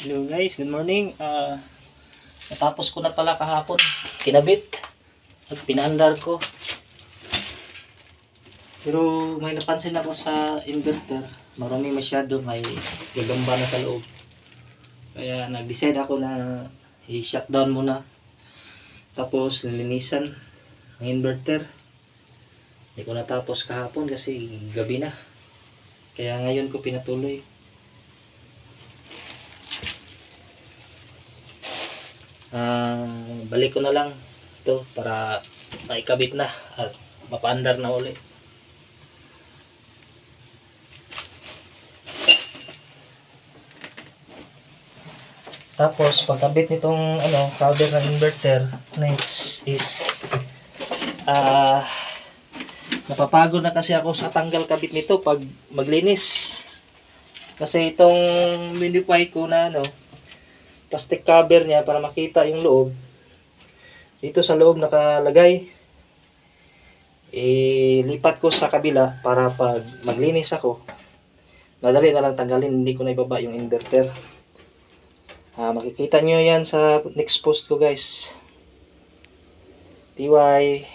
Hello guys, good morning. Natapos ko na pala kahapon. Kinabit at pinaandar ko. Pero may napansin ako sa inverter. Marami masyado, may gagamba na sa loob. Kaya nag-decide ako na i-shutdown muna. Tapos nilinisan ang inverter. Hindi ko natapos kahapon kasi gabi na. Kaya ngayon ko pinatuloy. Balik ko na lang ito para maikabit na at mapaandar na uli. Tapos pagkabit nitong cover ng inverter, next is napapagod na kasi ako sa tanggal kabit nito pag maglinis. Kasi itong minify ko na plastic cover niya para makita yung loob. Dito sa loob nakalagay. Ilipat ko sa kabila para pag maglinis ako, madali na lang tanggalin, hindi ko na ibaba yung inverter. Makikita nyo yan sa next post ko guys. TY.